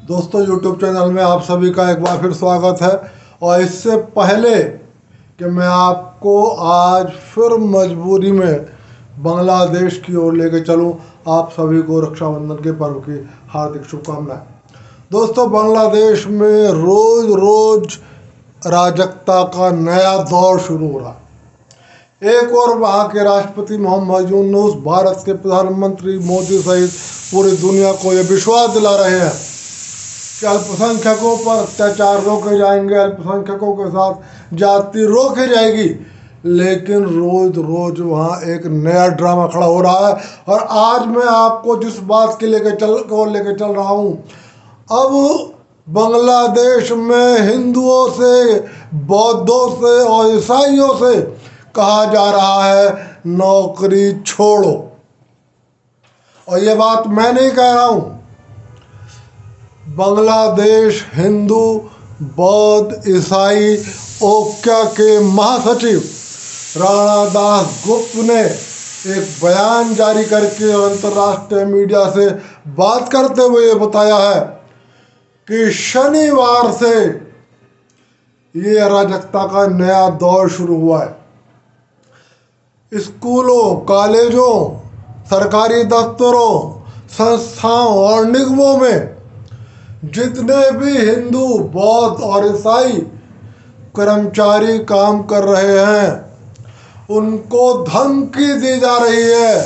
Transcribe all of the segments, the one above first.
दोस्तों YouTube channel में आप सभी का एक बार फिर स्वागत है। और इससे पहले कि मैं आपको आज फिर मजबूरी में बांग्लादेश की ओर लेके चलूं, आप सभी को रक्षाबंधन के पर्व की हार्दिक शुभकामनाएं। दोस्तों, बांग्लादेश में रोज रोज अराजकता का नया दौर शुरू हो रहा है। एक और वहाँ के राष्ट्रपति मोहम्मद यूनुस भारत के प्रधानमंत्री मोदी सहित पूरी दुनिया को ये विश्वास दिला रहे हैं कि अल्पसंख्यकों पर अत्याचार रोके जाएंगे, अल्पसंख्यकों के साथ जाति रोकी जाएगी। लेकिन रोज रोज वहाँ एक नया ड्रामा खड़ा हो रहा है। और आज मैं आपको जिस बात के लेके चल रहा हूँ, अब बांग्लादेश में हिंदुओं से, बौद्धों से और ईसाइयों से कहा जा रहा है नौकरी छोड़ो। और ये बात मैं नहीं कह रहा हूँ, बांग्लादेश हिंदू बौद्ध ईसाई ओक्या के महासचिव राणा दास गुप्त ने एक बयान जारी करके अंतर्राष्ट्रीय मीडिया से बात करते हुए ये बताया है कि शनिवार से ये अराजकता का नया दौर शुरू हुआ है। स्कूलों, कॉलेजों, सरकारी दफ्तरों, संस्थाओं और निगमों में जितने भी हिंदू, बौद्ध और ईसाई कर्मचारी काम कर रहे हैं, उनको धमकी दी जा रही है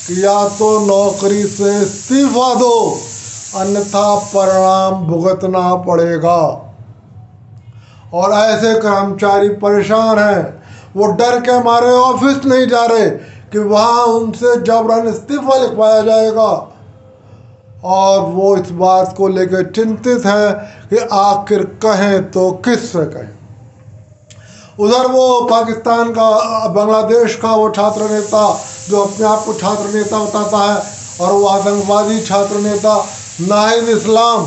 कि या तो नौकरी से इस्तीफा दो, अन्यथा परिणाम भुगतना पड़ेगा। और ऐसे कर्मचारी परेशान हैं, वो डर के मारे ऑफिस नहीं जा रहे कि वहाँ उनसे जबरन इस्तीफा लिखवाया जाएगा। और वो इस बात को लेकर चिंतित हैं कि आखिर कहें तो किससे कहें। उधर वो पाकिस्तान का, बांग्लादेश का वो छात्र नेता जो अपने आप को छात्र नेता बताता है, और वो आतंकवादी छात्र नेता नाहिद इस्लाम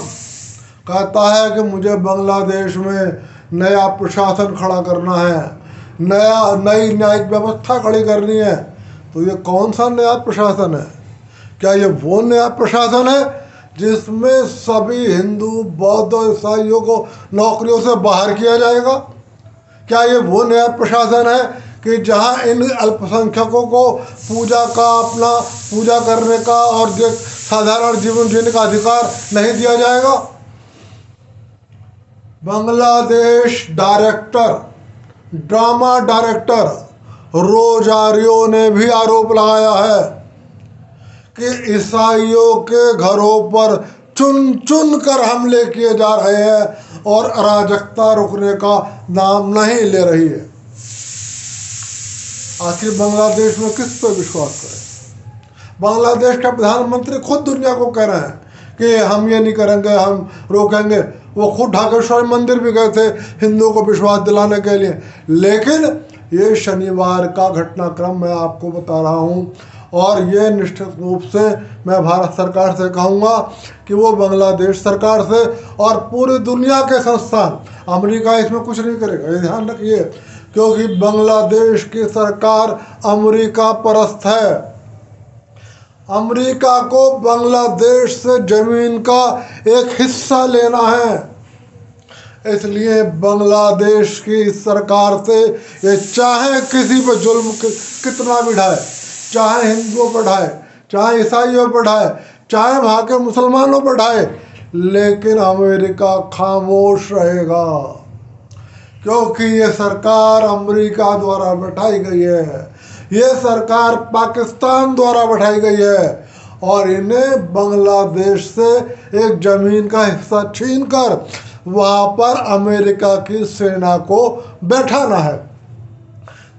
कहता है कि मुझे बांग्लादेश में नया प्रशासन खड़ा करना है, नई न्यायिक व्यवस्था खड़ी करनी है। तो ये कौन सा नया प्रशासन है? क्या ये वो नया प्रशासन है जिसमें सभी हिंदू, बौद्ध और ईसाइयों को नौकरियों से बाहर किया जाएगा? क्या ये वो नया प्रशासन है कि जहां इन अल्पसंख्यकों को पूजा करने का और साधारण जीवन जीने का अधिकार नहीं दिया जाएगा? बांग्लादेश ड्रामा डायरेक्टर रोजारियो ने भी आरोप लगाया है कि ईसाइयों के घरों पर चुन चुन कर हमले किए जा रहे हैं और अराजकता रुकने का नाम नहीं ले रही है। आखिर बांग्लादेश में किस पर विश्वास करें? बांग्लादेश का प्रधानमंत्री खुद दुनिया को कह रहे हैं कि हम ये नहीं करेंगे, हम रोकेंगे। वो खुद ढाकेश्वर मंदिर भी गए थे हिंदुओं को विश्वास दिलाने के लिए। लेकिन ये शनिवार का घटनाक्रम मैं आपको बता रहा हूँ, और ये निश्चित रूप से मैं भारत सरकार से कहूँगा कि वो बांग्लादेश सरकार से और पूरी दुनिया के संस्थान, अमेरिका इसमें कुछ नहीं करेगा, ये ध्यान रखिए, क्योंकि बांग्लादेश की सरकार अमेरिका परस्त है। अमेरिका को बांग्लादेश से जमीन का एक हिस्सा लेना है। इसलिए बांग्लादेश की सरकार से ये चाहे किसी पर जुल्म कितना भी ढाए, चाहे हिंदुओं पर ढाए, चाहे ईसाइयों पर ढाए, चाहे वहाँ के मुसलमानों पर ढाए, लेकिन अमेरिका खामोश रहेगा, क्योंकि ये सरकार अमेरिका द्वारा बैठाई गई है, ये सरकार पाकिस्तान द्वारा बैठाई गई है। और इन्हें बांग्लादेश से एक जमीन का हिस्सा छीनकर वहाँ पर अमेरिका की सेना को बैठाना है।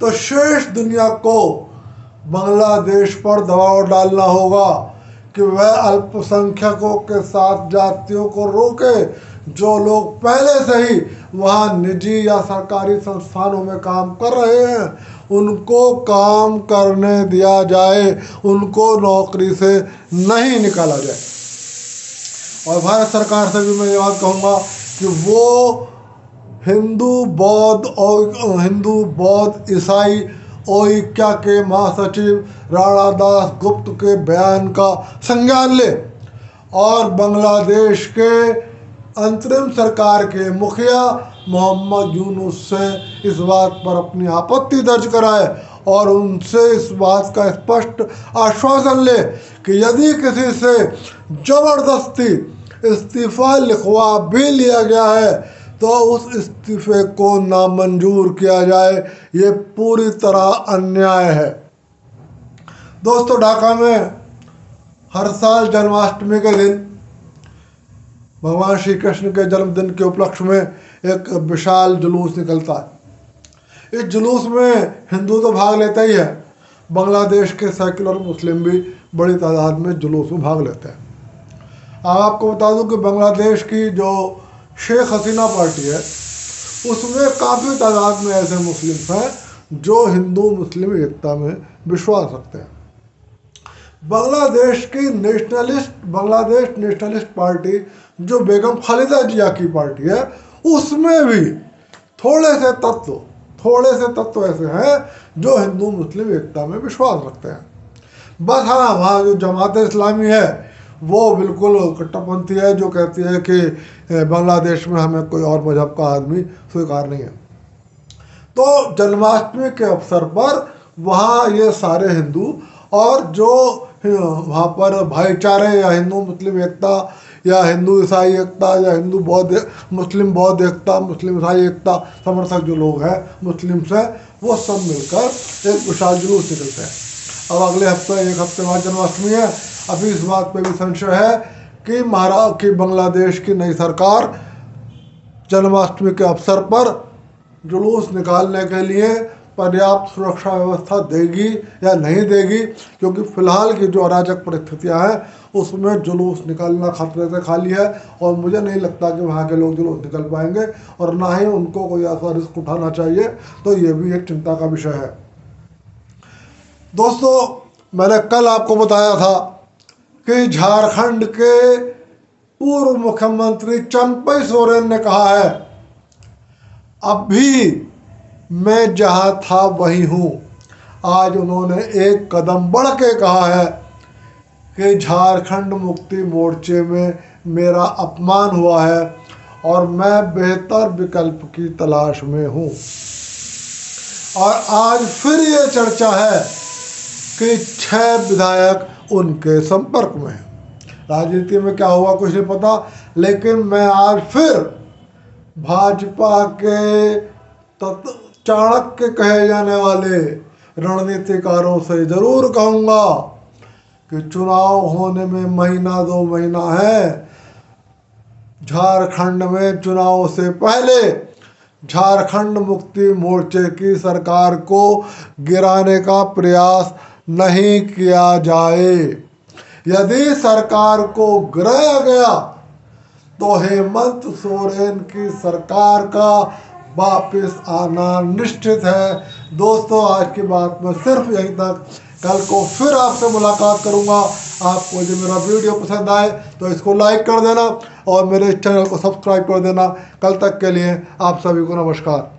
तो शेष दुनिया को बांग्लादेश पर दबाव डालना होगा कि वह अल्पसंख्यकों के साथ जातियों को रोके। जो लोग पहले से ही वहाँ निजी या सरकारी संस्थानों में काम कर रहे हैं, उनको काम करने दिया जाए, उनको नौकरी से नहीं निकाला जाए। और भारत सरकार से भी मैं ये बात कहूँगा कि वो हिंदू बौद्ध ईसाई ओइक्या के महासचिव राणा दास गुप्त के बयान का संज्ञान ले और बांग्लादेश के अंतरिम सरकार के मुखिया मोहम्मद यूनुस से इस बात पर अपनी आपत्ति दर्ज कराए और उनसे इस बात का स्पष्ट आश्वासन ले कि यदि किसी से जबरदस्ती इस्तीफा लिखवा भी लिया गया है तो उस इस्तीफे को नामंजूर किया जाए। ये पूरी तरह अन्याय है। दोस्तों, ढाका में हर साल जन्माष्टमी के दिन भगवान श्री कृष्ण के जन्मदिन के उपलक्ष्य में एक विशाल जुलूस निकलता है। इस जुलूस में हिंदू तो भाग लेते ही है, बांग्लादेश के सेक्युलर मुस्लिम भी बड़ी तादाद में जुलूस में भाग लेते हैं। अब आपको बता दूं कि बांग्लादेश की जो शेख हसीना पार्टी है उसमें काफ़ी तादाद में ऐसे मुस्लिम हैं जो हिंदू मुस्लिम एकता में विश्वास रखते हैं। बांग्लादेश नेशनलिस्ट पार्टी जो बेगम खालिदा जिया की पार्टी है उसमें भी थोड़े से तत्व ऐसे हैं जो हिंदू मुस्लिम एकता में विश्वास रखते हैं। बस हाँ, वहाँ जो जमात इस्लामी है वो बिल्कुल कट्टरपंथी है, जो कहती है कि बांग्लादेश में हमें कोई और मजहब का आदमी स्वीकार नहीं है। तो जन्माष्टमी के अवसर पर वहाँ ये सारे हिंदू और जो वहाँ पर भाईचारे या हिंदू मुस्लिम एकता या हिंदू ईसाई एकता या हिंदू बौद्ध मुस्लिम बौद्ध एकता मुस्लिम ईसाई एकता समर्थक जो लोग हैं मुस्लिम से, वो सब मिलकर एक विशाल जुलूस निकलते हैं। अब अगले हफ्ते एक हफ्ते बाद जन्माष्टमी है। अभी इस बात पे भी संशय है कि बांग्लादेश की नई सरकार जन्माष्टमी के अवसर पर जुलूस निकालने के लिए पर्याप्त सुरक्षा व्यवस्था देगी या नहीं देगी, क्योंकि फिलहाल की जो अराजक परिस्थितियां हैं उसमें जुलूस निकालना खतरे से खाली है और मुझे नहीं लगता कि वहाँ के लोग जुलूस निकल पाएंगे और ना ही उनको कोई ऐसा रिस्क उठाना चाहिए। तो ये भी एक चिंता का विषय है। दोस्तों, मैंने कल आपको बताया था कि झारखंड के पूर्व मुख्यमंत्री चंपई सोरेन ने कहा है, अब भी मैं जहां था वही हूं। आज उन्होंने एक कदम बढ़ के कहा है कि झारखंड मुक्ति मोर्चे में मेरा अपमान हुआ है और मैं बेहतर विकल्प की तलाश में हूं। और आज फिर ये चर्चा है कि 6 विधायक उनके संपर्क में हैं। राजनीति में क्या हुआ कुछ नहीं पता, लेकिन मैं आज फिर भाजपा के चाणक्य कहे जाने वाले रणनीतिकारों से जरूर कहूँगा कि चुनाव होने में महीना 2 महीना है। झारखंड में चुनाव से पहले झारखंड मुक्ति मोर्चे की सरकार को गिराने का प्रयास नहीं किया जाए। यदि सरकार को गिराया गया तो हेमंत सोरेन की सरकार का वापस आना निश्चित है। दोस्तों, आज की बात में सिर्फ यहीं तक। कल को फिर आपसे मुलाकात करूंगा। आपको यदि मेरा वीडियो पसंद आए तो इसको लाइक कर देना और मेरे चैनल को सब्सक्राइब कर देना। कल तक के लिए आप सभी को नमस्कार।